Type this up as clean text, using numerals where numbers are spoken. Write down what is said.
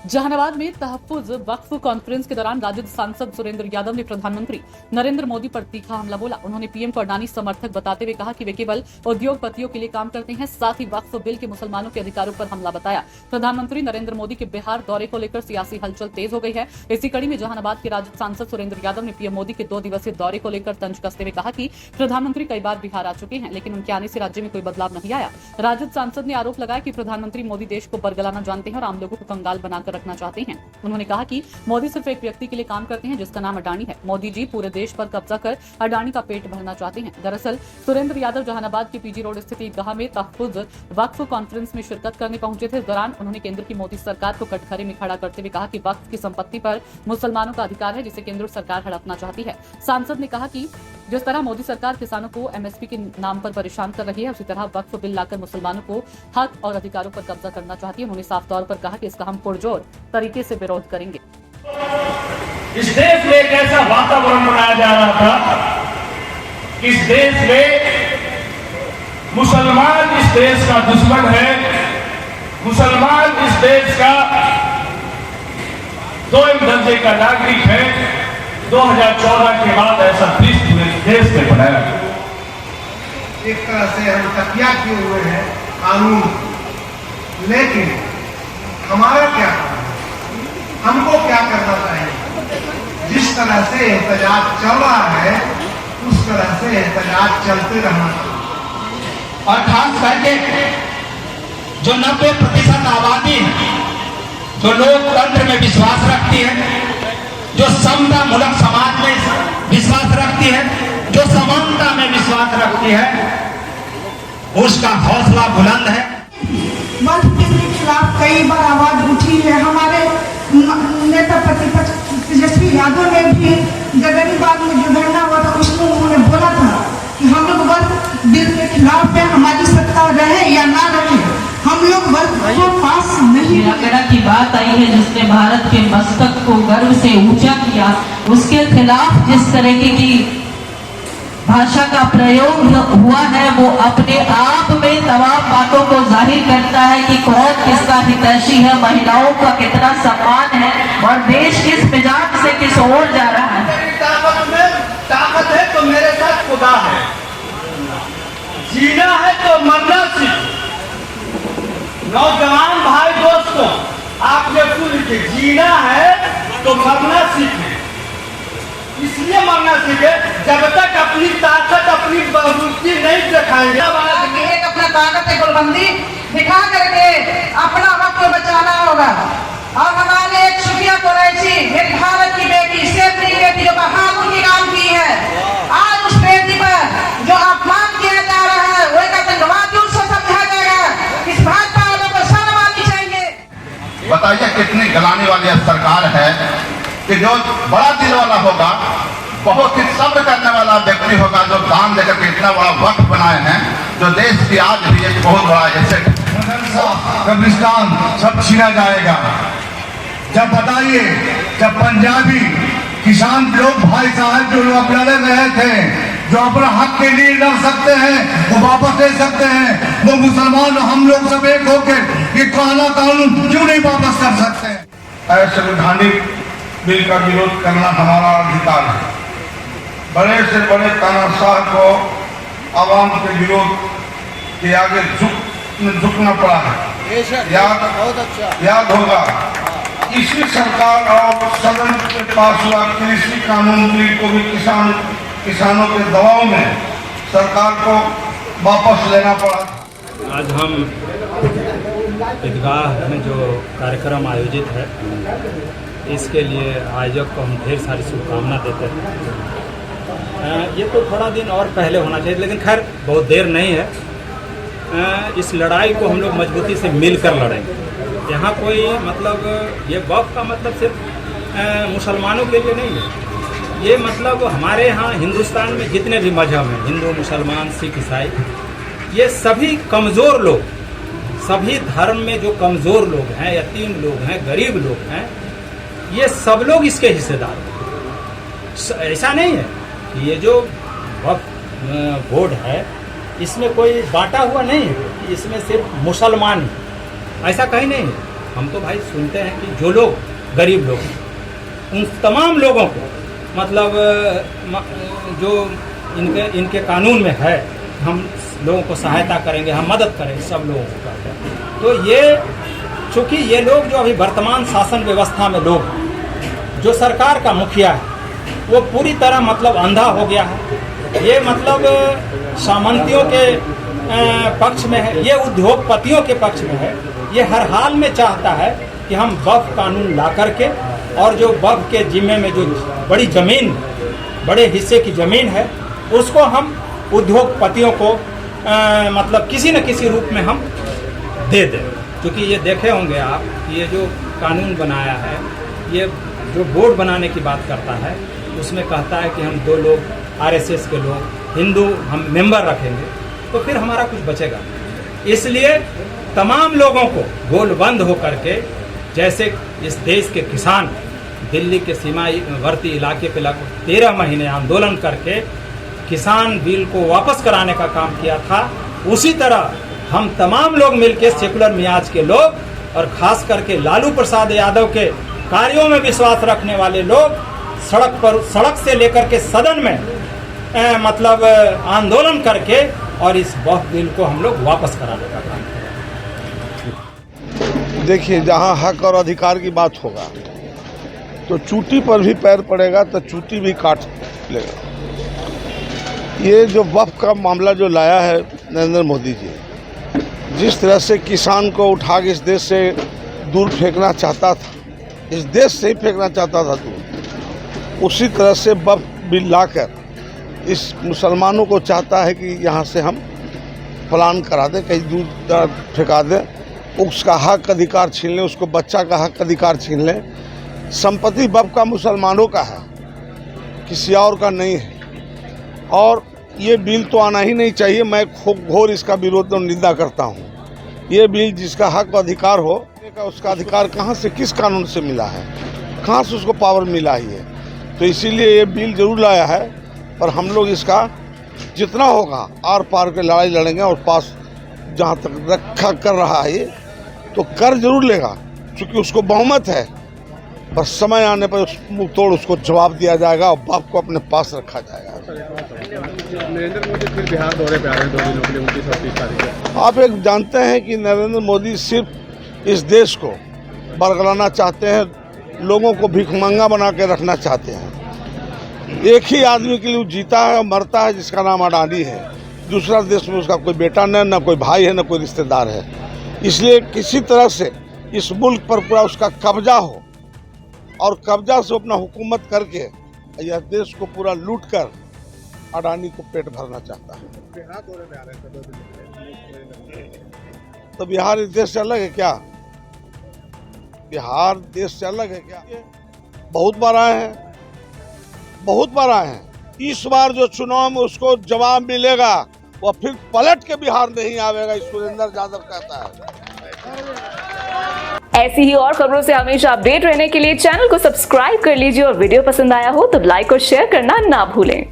जहानाबाद में तहफ्फुज वक्फ कॉन्फ्रेंस के दौरान राजद सांसद सुरेंद्र यादव ने प्रधानमंत्री नरेंद्र मोदी पर तीखा हमला बोला। उन्होंने पीएम को अडानी समर्थक बताते हुए कहा कि वे केवल उद्योगपतियों के लिए काम करते हैं। साथ ही वक्फ बिल के मुसलमानों के अधिकारों पर हमला बताया। प्रधानमंत्री नरेंद्र मोदी के बिहार दौरे को लेकर सियासी हलचल तेज हो गई है। इसी कड़ी में जहानाबाद के राजद सांसद सुरेंद्र यादव ने पीएम मोदी के 2 दिवसीय दौरे को लेकर तंज कसते हुए कहा कि प्रधानमंत्री कई बार बिहार आ चुके हैं, लेकिन उनके आने से राज्य में कोई बदलाव नहीं आया। राजद सांसद ने आरोप लगाया कि प्रधानमंत्री मोदी देश को बरगलाना जानते हैं और आम लोगों को कंगाल बनाकर रखना चाहते हैं। उन्होंने कहा कि मोदी सिर्फ एक व्यक्ति के लिए काम करते हैं जिसका नाम अडानी है। मोदी जी पूरे देश पर कब्जा कर अडानी का पेट भरना चाहते हैं। दरअसल सुरेंद्र यादव जहानाबाद के पीजी रोड स्थित ईदगाह में तहफ्फुज वक्फ कॉन्फ्रेंस में शिरकत करने पहुंचे थे। इस दौरान उन्होंने केंद्र की मोदी सरकार को कटघरे में खड़ा करते हुए कहा कि वक्फ की संपत्ति पर मुसलमानों का अधिकार है, जिसे केंद्र सरकार हड़पना चाहती है। सांसद ने कहा कि जिस तरह मोदी सरकार किसानों को एमएसपी के नाम पर परेशान कर रही है, उसी तरह वक्फ बिल लाकर मुसलमानों को हक और अधिकारों पर कब्जा करना चाहती है। उन्होंने साफ तौर पर कहा कि इसका हम पुरजोर तरीके से विरोध करेंगे। इस देश में एक ऐसा वातावरण बनाया जा रहा था, इस देश में मुसलमान इस देश का दुश्मन है, मुसलमान इस देश का 2 दर्जे का नागरिक है। 2014 के बाद ऐसा दृश्य पूरे देश में बनाया। एक तरह से हम तकिया किए हुए हैं कानून, लेकिन हमारा क्या करना है, हमको क्या करना चाहिए? जिस तरह से एहतजाज चल रहा है उस तरह से एहतजाज चलते रहना चाहिए। और खास करके जो 90% आबादी है, जो लोकतंत्र में विश्वास रखती है, जो समता मूलक समाज में विश्वास रखती है, जो समानता में विश्वास रखती है, उसका हौसला बुलंद है। वक्फ बिल के खिलाफ कई बार आवाज उठी है। हमारे नेता प्रतिपक्ष तेजस्वी यादव ने भी गगनबाग में जो धरना हुआ था उसमें उन्होंने बोला था कि हम लोग वक्फ बिल के खिलाफ है, हमारी सत्ता रहे या ना रहे, हम लोग वक्फ को पास नहीं। निराकरण की बात आई है जिसने भारत के मस्तक को गर्व से ऊंचा किया, उसके खिलाफ जिस तरीके की भाषा का प्रयोग हुआ है वो अपने आप में तमाम बातों को जाहिर करता है कि कौन किसका हितैषी है, महिलाओं का कितना सम्मान है और देश किस मिजाज से किस ओर जा रहा है। ताकत है तो मेरे साथ खुदा है, जीना है तो मरना सीख। नौजवान भाई दोस्तों, आपने सुन के जीना है तो मरना सीखे। इसलिए मरना सीखे जब तक अपनी ताकत, अपनी बहुमूल्य नहीं दिखाएंगे। एक अपना ताकत की कुलबंदी दिखा करके अपना वक्त बचाना होगा। और हमारे एक सुफिया कुरैशी, एक भारत की बेटी, सेफ्टी की बेटी, जो बहादुर की काम की है, आज उस बेटी पर जो अपमान किया जा रहा है वो एक आतंकवादियों से समझा जाएगा। इस भाजपा वालों को शर्म आनी चाहिए। बताइए कितनी गलाने वाली सरकार है कि जो बड़ा दिल वाला होगा, बहुत ही सब्र करने वाला व्यक्ति होगा, जो दान देकर के इतना बड़ा वक्त बनाए हैं, जो देश की आज भी एक बहुत बड़ा एसेट। कब्रिस्तान सब छीना जाएगा। जब बताइए, जब पंजाबी किसान लोग भाई साहब जो लोग लड़ रहे थे, जो अपना हक के लिए लड़ सकते हैं वो वापस ले सकते हैं, वो मुसलमान हम लोग सब एक होकर ये काला कानून क्यों नहीं वापस कर सकते? संवैधानिक बिल का विरोध करना हमारा अधिकार है। बड़े से बड़े तानाशाह को आवाम के विरोध के आगे झुकना पड़ा है। याद होगा इसी सरकार और सदन के पास हुआ कृषि कानून बिल को भी किसानों के दबाव में सरकार को वापस लेना पड़ा। आज हम ईदगाह में जो कार्यक्रम आयोजित है, इसके लिए आयोजक को हम ढेर सारी शुभकामना देते हैं। ये तो थोड़ा दिन और पहले होना चाहिए, लेकिन खैर बहुत देर नहीं है। इस लड़ाई को हम लोग मजबूती से मिलकर लड़ेंगे। यहाँ कोई मतलब ये वक्फ का मतलब सिर्फ मुसलमानों के लिए नहीं है। ये मतलब हमारे यहाँ हिंदुस्तान में जितने भी मजहब हैं, हिंदू, मुसलमान, सिख, ईसाई, ये सभी कमज़ोर लोग, सभी धर्म में जो कमज़ोर लोग हैं, यतीम लोग हैं, गरीब लोग हैं, ये सब लोग इसके हिस्सेदार हैं। ऐसा नहीं है कि ये जो वक्फ बोर्ड है इसमें कोई बांटा हुआ नहीं है कि इसमें सिर्फ मुसलमान ही, ऐसा कहीं नहीं है। हम तो भाई सुनते हैं कि जो लोग गरीब लोग हैं, उन तमाम लोगों को मतलब जो इनके कानून में है, हम लोगों को सहायता करेंगे, हम मदद करेंगे, सब लोगों को करते हैं। तो ये चूँकि ये लोग जो अभी वर्तमान शासन व्यवस्था में लोग, जो सरकार का मुखिया है, वो पूरी तरह मतलब अंधा हो गया है। ये मतलब सामंतियों के पक्ष में है, ये उद्योगपतियों के पक्ष में है। ये हर हाल में चाहता है कि हम वक्फ कानून ला करके, और जो वक्फ के जिम्मे में जो बड़ी ज़मीन, बड़े हिस्से की ज़मीन है, उसको हम उद्योगपतियों को मतलब किसी न किसी रूप में हम दे दें। क्योंकि ये देखे होंगे आप, ये जो कानून बनाया है, ये जो बोर्ड बनाने की बात करता है, उसमें कहता है कि हम 2 लोग आरएसएस के लोग हिंदू हम मेंबर रखेंगे, तो फिर हमारा कुछ बचेगा। इसलिए तमाम लोगों को गोलबंद होकर के, जैसे इस देश के किसान दिल्ली के सीमावर्ती इलाके पे लगभग 13 महीने आंदोलन करके किसान बिल को वापस कराने का काम किया था, उसी तरह हम तमाम लोग मिलकर सेकुलर मियाज के लोग और खास करके लालू प्रसाद यादव के कार्यों में विश्वास रखने वाले लोग सड़क से लेकर के सदन में मतलब आंदोलन करके और इस वक्फ बिल को हम लोग वापस कराने का काम करें। देखिए, जहाँ हक और अधिकार की बात होगा तो चूटी पर भी पैर पड़ेगा तो चूटी भी काट लेगा। ये जो वक्फ का मामला जो लाया है नरेंद्र मोदी जी, जिस तरह से किसान को उठा के इस देश से दूर फेंकना चाहता था, इस देश से ही फेंकना चाहता था दूर, उसी तरह से वक्फ बिल लाकर इस मुसलमानों को चाहता है कि यहाँ से हम प्लान करा दें, कहीं दूर फेंका दें, उसका हक अधिकार छीन लें, उसको बच्चा का हक अधिकार छीन लें। संपत्ति वक्फ का मुसलमानों का है, किसी और का नहीं है। और ये बिल तो आना ही नहीं चाहिए। मैं घोर इसका विरोध और निंदा करता हूँ। ये बिल जिसका हक अधिकार हो, उसका अधिकार कहाँ से, किस कानून से मिला है, कहाँ से उसको पावर मिला ही है। तो इसीलिए ये बिल जरूर लाया है, पर हम लोग इसका जितना होगा आर पार के लड़ाई लड़ेंगे। और पास जहाँ तक रखा कर रहा है ये, तो कर जरूर लेगा, क्योंकि उसको बहुमत है। पर समय आने पर मुंह तोड़ उसको जवाब दिया जाएगा और बाप को अपने पास रखा जाएगा। नरेंद्र मोदी फिर बिहार दौरे पे आ रहे हैं 2 दिनों के लिए, 29 और 30 तारीख को। आप एक जानते हैं कि नरेंद्र मोदी सिर्फ इस देश को बरगलाना चाहते हैं, लोगों को भिखमंगा बना के रखना चाहते हैं। एक ही आदमी के लिए जीता है और मरता है, जिसका नाम अडानी है। दूसरा देश में उसका कोई बेटा न कोई भाई है, न कोई रिश्तेदार है। इसलिए किसी तरह से इस मुल्क पर पूरा उसका कब्जा हो, और कब्जा से अपना हुकूमत करके यह देश को पूरा लूट कर अडानी को पेट भरना चाहता है। बिहार दौरे पे आ रहे हैं 2 दिन के लिए। तो बिहार इस देश से अलग है क्या? बिहार देश से अलग है क्या? बहुत बार आए हैं, बहुत बार आए हैं। इस बार जो चुनाव में उसको जवाब मिलेगा, वह फिर पलट के बिहार नहीं आवेगा, सुरेंद्र यादव कहता है। ऐसी ही और खबरों से हमेशा अपडेट रहने के लिए चैनल को सब्सक्राइब कर लीजिए और वीडियो पसंद आया हो तो लाइक और शेयर करना ना भूलें।